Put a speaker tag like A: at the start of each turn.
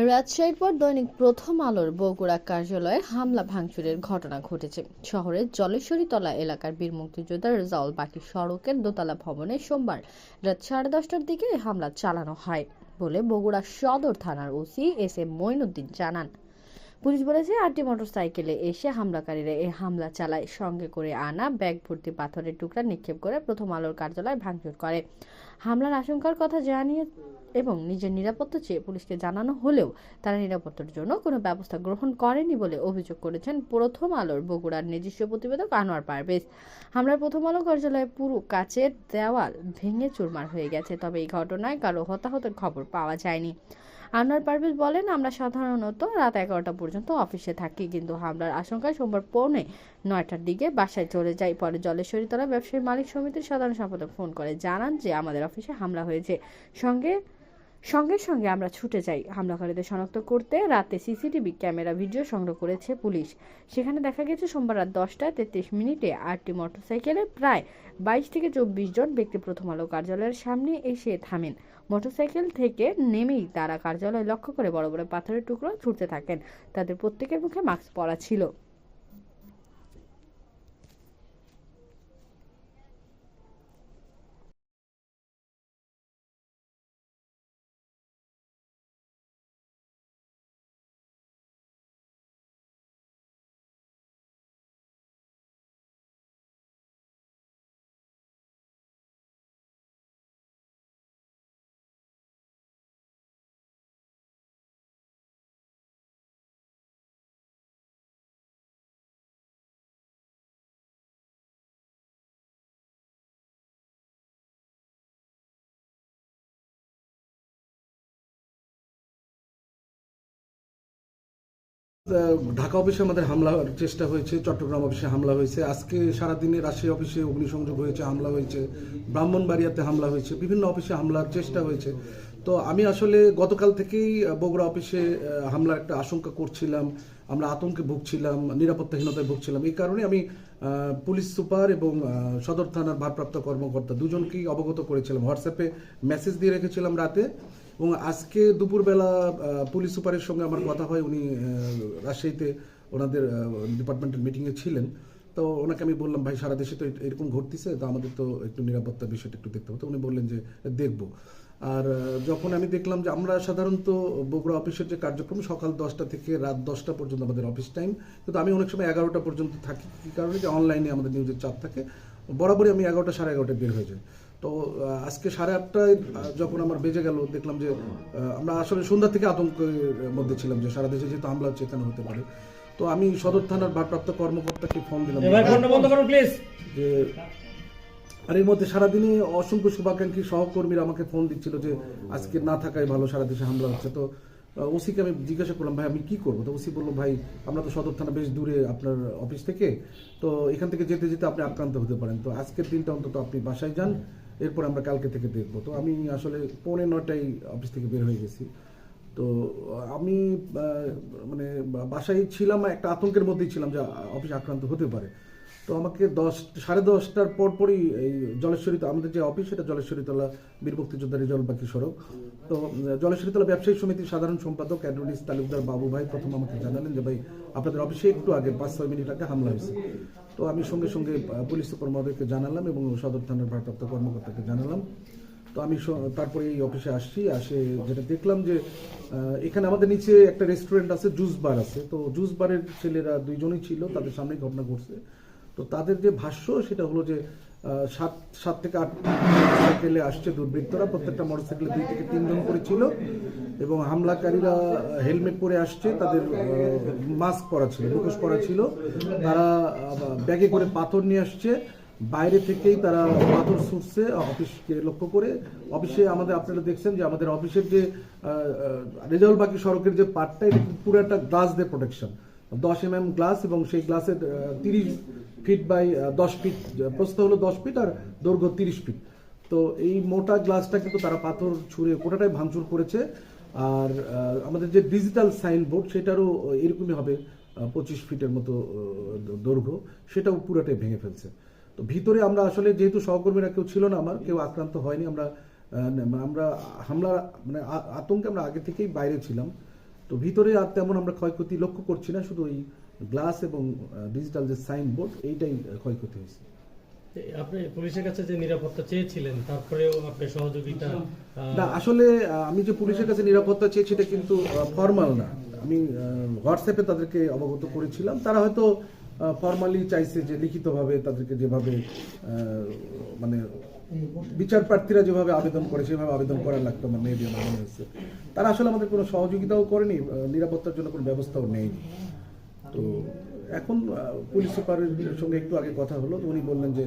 A: রাজশাহীর পর দৈনিক প্রথম আলোর বগুড়া কার্যালয়ে হামলা ভাঙচুরের ঘটনা ঘটেছে। শহরের জলেশ্বরীতলা এলাকার বীর মুক্তিযোদ্ধা রেজাউল বাকি সড়কের দোতলা ভবনে সোমবার রাত 10:30টার দিকে হামলা চালানো হয় বলে বগুড়া সদর থানার ওসি এস এম মঈনুদ্দিন জানান। পুলিশ বলেছে 8টি মোটরসাইকেলে এসে হামলাকারীরা এই হামলা চালায়। সঙ্গে করে আনা ব্যাগ ভর্তি পাথরের টুকরা নিক্ষেপ করে প্রথম আলোর কার্যালয় ভাঙচুর করে। হামলার আশঙ্কার কথা জানিয়ে এবং নিজের নিরাপত্তা চেয়ে পুলিশকে জানানো হলেও তারা নিরাপত্তার জন্য কোনো ব্যবস্থা গ্রহণ করেনি বলে অভিযোগ করেছেন প্রথম আলোর বগুড়ার নিজস্ব প্রতিবেদক আনোয়ার পারভেজ। হামলার প্রথম আলো কার্যালয়ে পুরো কাচের দেওয়াল ভেঙে চুরমার হয়ে গেছে, তবে এই ঘটনায় কারো হতাহতের খবর পাওয়া যায়নি। আনোয়ার পারভেজ বলেন, আমরা সাধারণত রাত 11টা পর্যন্ত অফিসে থাকি, কিন্তু হামলার আশঙ্কায় সোমবার পৌনে 9টার দিকে বাসায় চলে যাই। পরে জলেশ্বরীতলা ব্যবসায়ী মালিক সমিতির সাধারণ সম্পাদক ফোন করে জানান যে আমাদের অফিসে হামলা হয়েছে। সঙ্গে সঙ্গে আমরা ছুটে যাই। হামলাকারীদের শনাক্ত করতে রাতে সিসিটিভি ক্যামেরা ভিডিও সংগ্রহ করেছে পুলিশ। সেখানে দেখা গেছে সোমবার রাত 10টা 33 মিনিটে 8টি মোটরসাইকেলে প্রায় 22 থেকে 24 জন ব্যক্তি প্রথম আলো কার্যালয়ের সামনে এসে থামেন। মোটরসাইকেল থেকে নেমেই তারা কার্যালয় লক্ষ্য করে বড় বড় পাথরের টুকরো ছুটতে থাকেন। তাদের প্রত্যেকের মুখে মাস্ক পরা ছিল।
B: ঢাকা অফিসে আমাদের হামলার চেষ্টা হয়েছে, চট্টগ্রাম অফিসে হামলা হয়েছে, আজকে সারাদিনে রাজশাহী অফিসে অগ্নিসংযোগ হয়েছে, হামলা হয়েছে, ব্রাহ্মণবাড়িয়াতে হামলা হয়েছে, বিভিন্ন অফিসে হামলার চেষ্টা হয়েছে। তো আমি আসলে গতকাল থেকেই বগুড়া অফিসে হামলার একটা আশঙ্কা করছিলাম, আমরা আতঙ্কে ভুগছিলাম, নিরাপত্তাহীনতায় ভুগছিলাম। এই কারণে আমি পুলিশ সুপার এবং সদর থানার ভারপ্রাপ্ত কর্মকর্তা দুজনকেই অবগত করেছিলাম, হোয়াটসঅ্যাপে মেসেজ দিয়ে রেখেছিলাম রাতে। এবং আজকে দুপুরবেলা পুলিশ সুপারের সঙ্গে আমার কথা হয়, উনি রাজশাহীতে ওনাদের ডিপার্টমেন্টের মিটিংয়ে ছিলেন। তো ওনাকে আমি বললাম, ভাই সারা দেশে তো এরকম ঘটতেছে, তো আমাদের তো একটু নিরাপত্তার বিষয়টা একটু দেখতে হবে। তো উনি বললেন যে দেখব। আর যখন আমি দেখলাম যে আমরা সাধারণত বগুড়া অফিসের যে কার্যক্রম সকাল 10টা থেকে রাত 10টা পর্যন্ত আমাদের অফিস টাইম, কিন্তু আমি অনেক সময় 11টা পর্যন্ত থাকি। কী কারণে? যে অনলাইনে আমাদের নিউজের চাপ থাকে, বরাবরই আমি 11টা 11:30টায় বের হয়ে যাই। তো আজকে 8:30টায় যখন আমার বেজে গেল, দেখলাম যে আমরা আসলে সন্ধ্যা থেকে আতঙ্কের মধ্যে ছিলাম যে সারা দেশে যেহেতু হামলা হচ্ছে, এখানে হতে পারে। তো আমি সদর থানার ভারপ্রাপ্ত কর্মকর্তাকে ফোন দিলাম যে, আর এর মধ্যে সারাদিনে অসংখ্য শুভাকাঙ্ক্ষী সহকর্মীরা আমাকে ফোন দিচ্ছিল যে আজকে না থাকাই ভালো, সারা দেশে হামলা হচ্ছে। তো ওসিকে আমি জিজ্ঞাসা করলাম, ভাই আমি কি করবো? তো ওসি বললো, ভাই আমরা তো সদর থানা বেশ দূরে আপনার অফিস থেকে, তো এখান থেকে যেতে যেতে আপনি আক্রান্ত হতে পারেন, তো আজকের দিনটা অন্তত আপনি বাসায় যান, এরপর আমরা কালকে থেকে দেখবো। তো আমি আসলে 8:45টায় অফিস থেকে বের হয়ে গেছি। তো আমি মানে বাসায় ছিলাম, একটা আতঙ্কের মধ্যেই ছিলাম যে অফিস আক্রান্ত হতে পারে। তো আমাকে 10, 10:30টার পরপরই এই জলেশ্বরী, আমাদের যে অফিস সেটা জলেশ্বরীতলা বীর মুক্তিযোদ্ধা রেজাউল বাকি সড়ক। তো জলেশ্বরীতলা ব্যবসায়ী সমিতির সাধারণ সম্পাদক অ্যাডভোকেট তালুকদার বাবু ভাই প্রথম আমাকে জানালেন যে, ভাই আপনাদের অফিসে একটু আগে 5-6 মিনিট আগে হামলা হয়েছে। তো আমি সঙ্গে সঙ্গে পুলিশ সুপার মহোদয়কে জানালাম এবং সদর থানার ভারপ্রাপ্ত কর্মকর্তাকে জানালাম। তো আমি তারপরে এই অফিসে আসে যেটা দেখলাম যে এখানে আমাদের নিচে একটা রেস্টুরেন্ট আছে, জুস বার আছে। তো জুস বারের ছেলেরা 2জনই ছিল, তাদের সামনেই ঘটনা ঘটছে। তো তাদের যে ভাষ্য সেটা হলো যে 7 থেকে 8 মোটরসাইকেলে আসছে দুর্বৃত্তরা, প্রত্যেকটা মোটরসাইকেলে 2 থেকে 3 জন করে ছিল এবং হামলাকারীরা হেলমেট পরে আসছে, তাদের মাস্ক পরা ছিল, মুখোশ পরা ছিল। তারা ব্যাগে করে পাথর নিয়ে আসছে, বাইরে থেকেই তারা পাথর ছুটছে অফিসকে লক্ষ্য করে। অফিসে আমাদের, আপনারা দেখছেন যে আমাদের অফিসের যে রেজাউল বাকি সড়কের যে পার্টটা, এটা পুরো একটা গ্লাস দিয়ে প্রোটেকশন, 10 mm গ্লাস, এবং সেই গ্লাসের 30 ফিট বাই 10 ফিট, প্রস্থ হলো 10 ফিট আর দৈর্ঘ্য 30 ফিট। তো এই মোটা গ্লাসটা কিন্তু তারা পাথর ছুঁড়ে গোটাটাই ভাঙচুর করেছে। আর আমাদের যে ডিজিটাল সাইনবোর্ড সেটারও এরকমই হবে, 25 ফিটের মতো দৈর্ঘ্য, সেটাও পুরোটাই ভেঙে ফেলছে। তো ভিতরে আমরা আসলে, যেহেতু সহকর্মীরা কেউ ছিল না, আমার কেউ আক্রান্ত হয়নি, আমরা হামলা মানে আতঙ্কে আমরা আগে থেকেই বাইরে ছিলাম। তো ভিতরে আর তেমন আমরা ক্ষয়ক্ষতি লক্ষ্য করছি না, শুধু ওই গ্লাস এবং ডিজিটাল যে সাইনবোর্ড এইটাই ক্ষয়ক্ষতি হয়েছে।
C: আপনি পুলিশের কাছে যে নিরাপত্তা চেয়েছিলেন তারপরেও আপনি সহযোগিতা
B: না, আসলে আমি যে পুলিশের কাছে নিরাপত্তা চেয়েছি এটা কিন্তু ফর্মাল না। আমি হোয়াটসঅ্যাপে তাদেরকে অবগত করেছিলাম, তারা হয়তো ফর্মালি চাইছে যে লিখিতভাবে তাদেরকে যেভাবে মানে বিচার প্রার্থীরা যেভাবে আবেদন করে সেভাবে আবেদন করার লাগতো, আমার মেবি আমার মনে হয়েছে। তারা আসলে আমাদের কোনো সহযোগিতাও করেনি, নিরাপত্তার জন্য কোনো ব্যবস্থাও নেয়নি। তো এখন পুলিশ সুপারের সঙ্গে একটু আগে কথা হলো, তো উনি বললেন যে